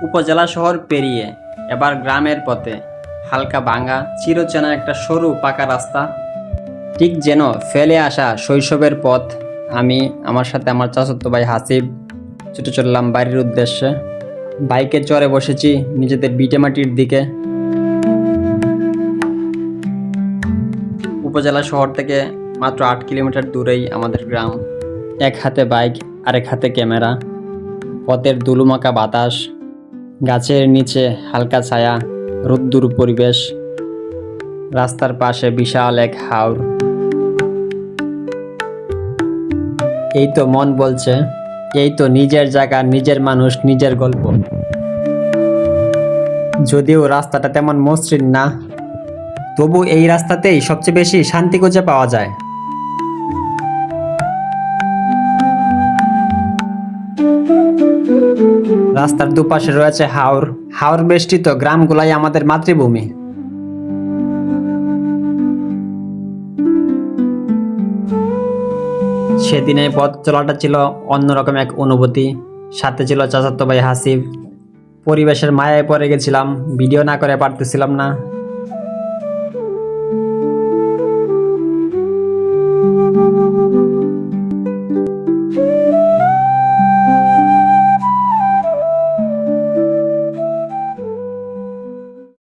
উপজেলা শহর পেরিয়ে এবার গ্রামের পথে হালকা ভাঙা চিরচেনা একটা সরু পাকা রাস্তা, ঠিক যেন ফেলে আসা শৈশবের পথ। আমি আমার সাথে আমার চাচাতো ভাই হাসিব ছুটে চললাম বাড়ির উদ্দেশ্যে। বাইকে চড়ে বসেছি নিজেদের ভিটেমাটির দিকে। উপজেলা শহর থেকে মাত্র 8 কিলোমিটার দূরেই আমাদের গ্রাম। এক হাতে বাইক, আরেক হাতে ক্যামেরা। পথের ধুলোমাখা বাতাস, গাছের নিচে হালকা ছায়া, রোদ্দুর পরিবেশ। রাস্তার পাশে বিশাল এক হাওর। এই তো মন বলছে, এই তো নিজের জায়গা, নিজের মানুষ, নিজের গল্প। যদিও রাস্তাটা তেমন মসৃণ না, তবু এই রাস্তাতেই সবচেয়ে বেশি শান্তি খুঁজে পাওয়া যায়। রাস্তার দুপাশে রয়েছে হাওর। হাওর বেষ্টিত গ্রামগুলাই আমাদের মাতৃভূমি। সেদিনে পথ চলাটা ছিল অন্যরকম এক অনুভূতি। সাথে ছিল চাচাতো ভাই হাসিব। পরিবেশের মায়ায় পড়ে গেছিলাম, ভিডিও না করে পারতেছিলাম না।